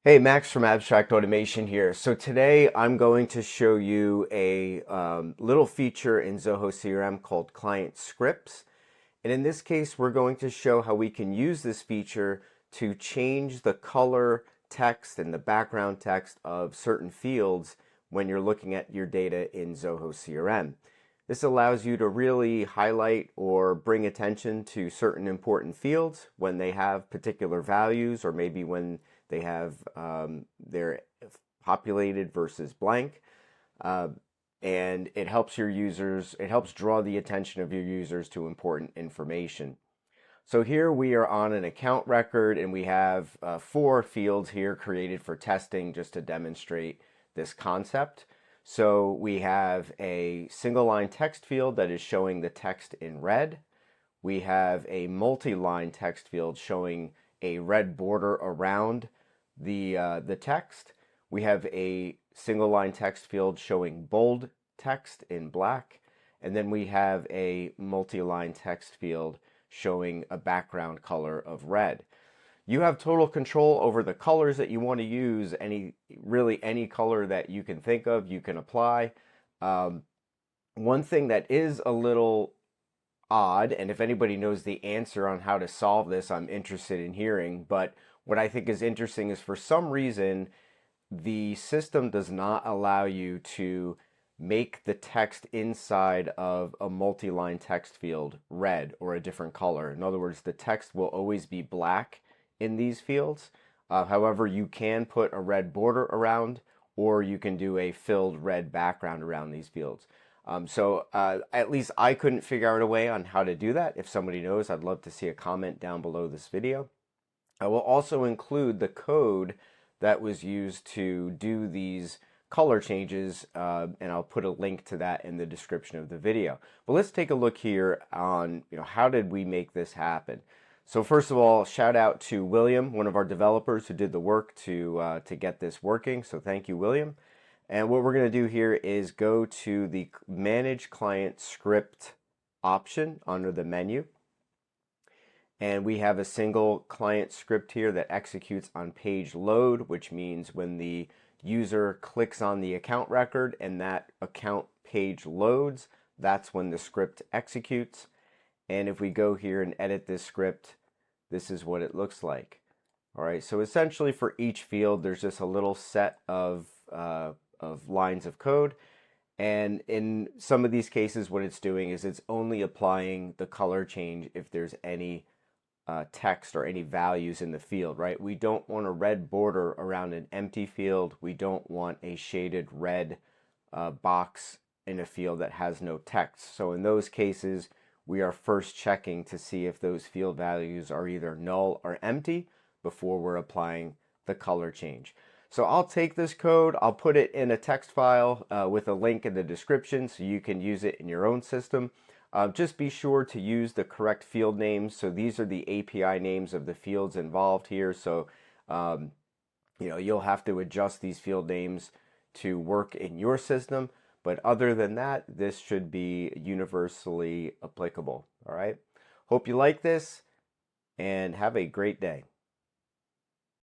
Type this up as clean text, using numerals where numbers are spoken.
Hey, Max from Abstract Automation here. So today I'm going to show you a little feature in Zoho CRM called Client Scripts. And in this case, we're going to show how we can use this feature to change the color text and the background text of certain fields when you're looking at your data in Zoho CRM. This allows you to really highlight or bring attention to certain important fields when they have particular values, or maybe when they have they're populated versus blank. Uh, and it helps your users, it helps draw the attention of your users to important information. So here we are on an account record, and we have 4 fields here created for testing just to demonstrate this concept. So we have a single line text field that is showing the text in red. We have a multi-line text field showing a red border around the text. We have a single line text field showing bold text in black. And then we have a multi-line text field showing a background color of red. You have total control over the colors that you want to use. Really any color that you can think of, you can apply. One thing that is a little odd, and if anybody knows the answer on how to solve this, I'm interested in hearing. But what I think is interesting is, for some reason, the system does not allow you to make the text inside of a multi-line text field red or a different color. In other words, the text will always be black in these fields. However, you can put a red border around, or you can do a filled red background around these fields. At least I couldn't figure out a way on how to do that. If somebody knows, I'd love to see a comment down below this video. I will also include the code that was used to do these color changes, and I'll put a link to that in the description of the video. But let's take a look here on, how did we make this happen? So first of all, shout out to William, one of our developers who did the work to get this working. So thank you, William. And what we're going to do here is go to the Manage Client Script option under the menu. And we have a single client script here that executes on page load, which means when the user clicks on the account record and that account page loads, that's when the script executes. And if we go here and edit this script, this is what it looks like. All right, so essentially for each field, there's just a little set of lines of code. And in some of these cases, what it's doing is it's only applying the color change if there's any text or any values in the field, right? We don't want a red border around an empty field. We don't want a shaded red box in a field that has no text. So in those cases, we are first checking to see if those field values are either null or empty before we're applying the color change. So I'll take this code, I'll put it in a text file with a link in the description so you can use it in your own system. Just be sure to use the correct field names. So these are the API names of the fields involved here. So you'll have to adjust these field names to work in your system. But other than that, this should be universally applicable. All right. Hope you like this and have a great day.